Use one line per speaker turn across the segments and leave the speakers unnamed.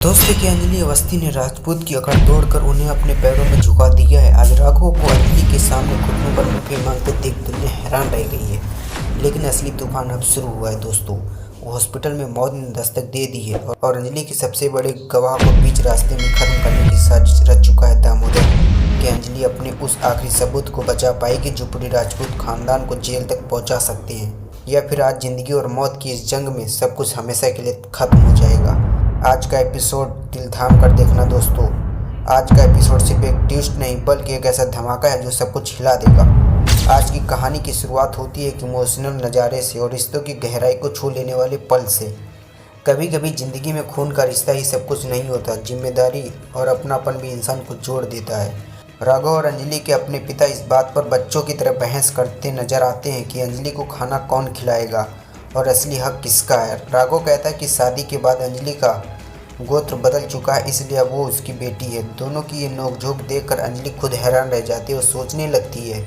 दोस्तों की अंजलि अवस्थी ने राजपूत की अकड़ तोड़कर उन्हें अपने पैरों में झुका दिया है। आज राघव को अंजलि के सामने घुटनों पर माफी मांगते देख दुनिया हैरान रह गई है। लेकिन असली तूफान अब शुरू हुआ है दोस्तों। वो हॉस्पिटल में मौत ने दस्तक दे दी है और अंजलि के सबसे बड़े गवाह को बीच रास्ते में खत्म करने की साजिश रच चुका है दामोदर। कि अंजलि अपने उस आखिरी सबूत को बचा पाएगी जो पूरे राजपूत खानदान को जेल तक पहुंचा सकते हैं, या फिर आज जिंदगी और मौत की इस जंग में सब कुछ हमेशा के लिए खत्म हो जाएगा। आज का एपिसोड दिल थाम कर देखना दोस्तों। आज का एपिसोड सिर्फ एक ट्विस्ट नहीं बल्कि एक ऐसा धमाका है जो सब कुछ हिला देगा। आज की कहानी की शुरुआत होती है एक इमोशनल नज़ारे से और रिश्तों की गहराई को छू लेने वाले पल से। कभी कभी ज़िंदगी में खून का रिश्ता ही सब कुछ नहीं होता, जिम्मेदारी और अपनापन भी इंसान को जोड़ देता है। राघव और अंजलि के अपने पिता इस बात पर बच्चों की तरह बहस करते नजर आते हैं कि अंजलि को खाना कौन खिलाएगा और असली हक किसका है। राघव कहता है कि शादी के बाद अंजलि का गोत्र बदल चुका है, इसलिए अब वो उसकी बेटी है। दोनों की ये नोकझोंक देखकर अंजलि खुद हैरान रह जाती है और सोचने लगती है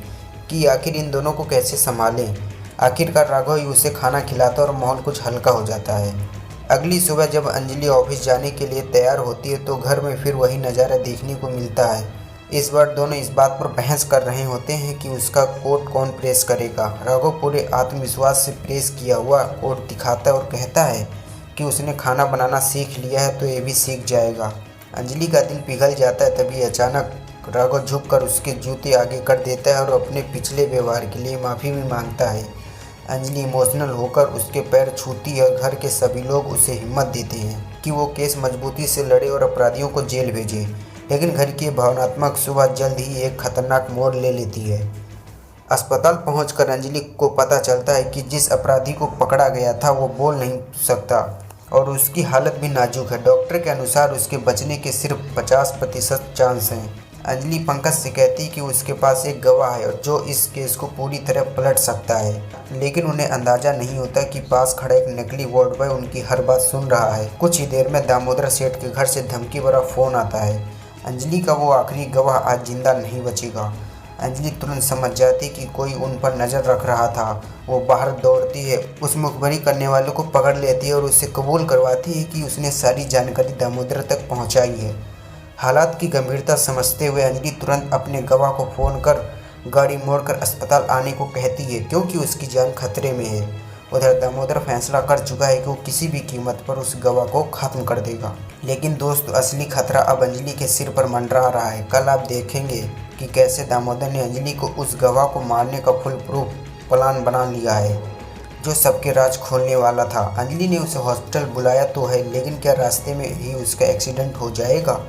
कि आखिर इन दोनों को कैसे संभालें। आखिरकार राघव ही उसे खाना खिलाता है और माहौल कुछ हल्का हो जाता है। अगली सुबह जब अंजलि ऑफिस जाने के लिए तैयार होती है तो घर में फिर वही नज़ारा देखने को मिलता है। इस बार दोनों इस बात पर बहस कर रहे होते हैं कि उसका कोट कौन प्रेस करेगा। राघव पूरे आत्मविश्वास से प्रेस किया हुआ कोट दिखाता है और कहता है कि उसने खाना बनाना सीख लिया है तो ये भी सीख जाएगा। अंजलि का दिल पिघल जाता है। तभी अचानक राघव झुककर उसके जूते आगे कर देता है और अपने पिछले व्यवहार के लिए माफ़ी भी मांगता है। अंजलि इमोशनल होकर उसके पैर छूती है और घर के सभी लोग उसे हिम्मत देते हैं कि वो केस मजबूती से लड़े और अपराधियों को जेल भेजे। लेकिन घर की भावनात्मक सुबह जल्द ही एक खतरनाक मोड़ ले लेती है। अस्पताल पहुंचकर अंजलि को पता चलता है कि जिस अपराधी को पकड़ा गया था वो बोल नहीं सकता और उसकी हालत भी नाजुक है। डॉक्टर के अनुसार उसके बचने के सिर्फ 50% चांस हैं। अंजलि पंकज से कहती कि उसके पास एक गवाह है जो इस केस को पूरी तरह पलट सकता है, लेकिन उन्हें अंदाजा नहीं होता कि पास खड़ा एक नकली वार्ड बॉय उनकी हर बात सुन रहा है। कुछ ही देर में दामोदर सेठ के घर से धमकी भरा फोन आता है। अंजलि का वो आखिरी गवाह आज जिंदा नहीं बचेगा। अंजलि तुरंत समझ जाती कि कोई उन पर नज़र रख रहा था। वो बाहर दौड़ती है, उस मुखबरी करने वालों को पकड़ लेती है और उससे कबूल करवाती है कि उसने सारी जानकारी दामोदर तक पहुंचाई है। हालात की गंभीरता समझते हुए अंजलि तुरंत अपने गवाह को फ़ोन कर गाड़ी मोड़कर अस्पताल आने को कहती है क्योंकि उसकी जान खतरे में है। उधर दामोदर फैसला कर चुका है कि वो किसी भी कीमत पर उस गवाह को ख़त्म कर देगा। लेकिन दोस्त, असली खतरा अब अंजलि के सिर पर मंडरा रहा है। कल आप देखेंगे कि कैसे दामोदर ने अंजलि को उस गवाह को मारने का फुल प्रूफ प्लान बना लिया है जो सबके राज खोलने वाला था। अंजलि ने उसे हॉस्पिटल बुलाया तो है, लेकिन क्या रास्ते में ही उसका एक्सीडेंट हो जाएगा?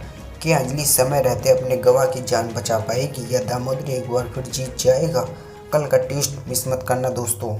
क्या अंजलि समय रहते अपने गवाह की जान बचा पाएगी या दामोदर एक बार फिर जीत जाएगा? कल का ट्विस्ट मिस मत करना दोस्तों।